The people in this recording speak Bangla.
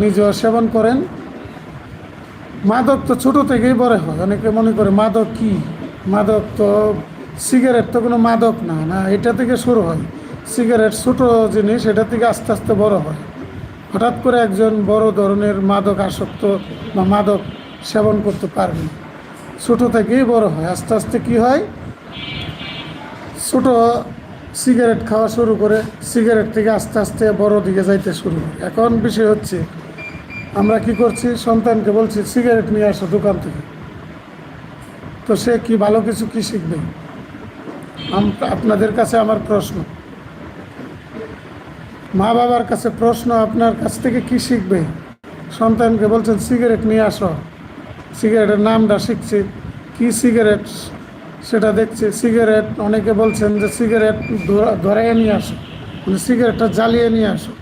নিজেও সেবন করেন। মাদক তো ছোটো থেকেই বড় হয়। অনেকে মনে করে মাদক কি, মাদক তো সিগারেট তো কোনো মাদক না, না এটা থেকে শুরু হয়। সিগারেট ছোটো জিনিস, এটা থেকে আস্তে আস্তে বড় হয়। হঠাৎ করে একজন বড় ধরনের মাদক আসক্ত বা মাদক সেবন করতে পারবে না। ছোটো থেকেই বড় হয়, আস্তে আস্তে কি হয়, ছোটো সিগারেট খাওয়া শুরু করে, সিগারেট থেকে আস্তে আস্তে বড় দিকে যাইতে শুরু করে। এখন বিষয় হচ্ছে আমরা কি করছি, সন্তানকে বলছি সিগারেট নিয়ে আসো দোকান থেকে, তো সে কি ভালো কিছু কি শিখবে? আপনাদের কাছে আমার প্রশ্ন, মা বাবার কাছে প্রশ্ন, আপনার কাছ থেকে কি শিখবে? সন্তানকে বলছেন সিগারেট নিয়ে আসো, সিগারেটের নামটা শিখছে, কি সিগারেট সেটা দেখছে। সিগারেট অনেকে বলছেন যে সিগারেট ধরাইয়ে নিয়ে আসো, মানে সিগারেটটা জ্বালিয়ে নিয়ে আসো।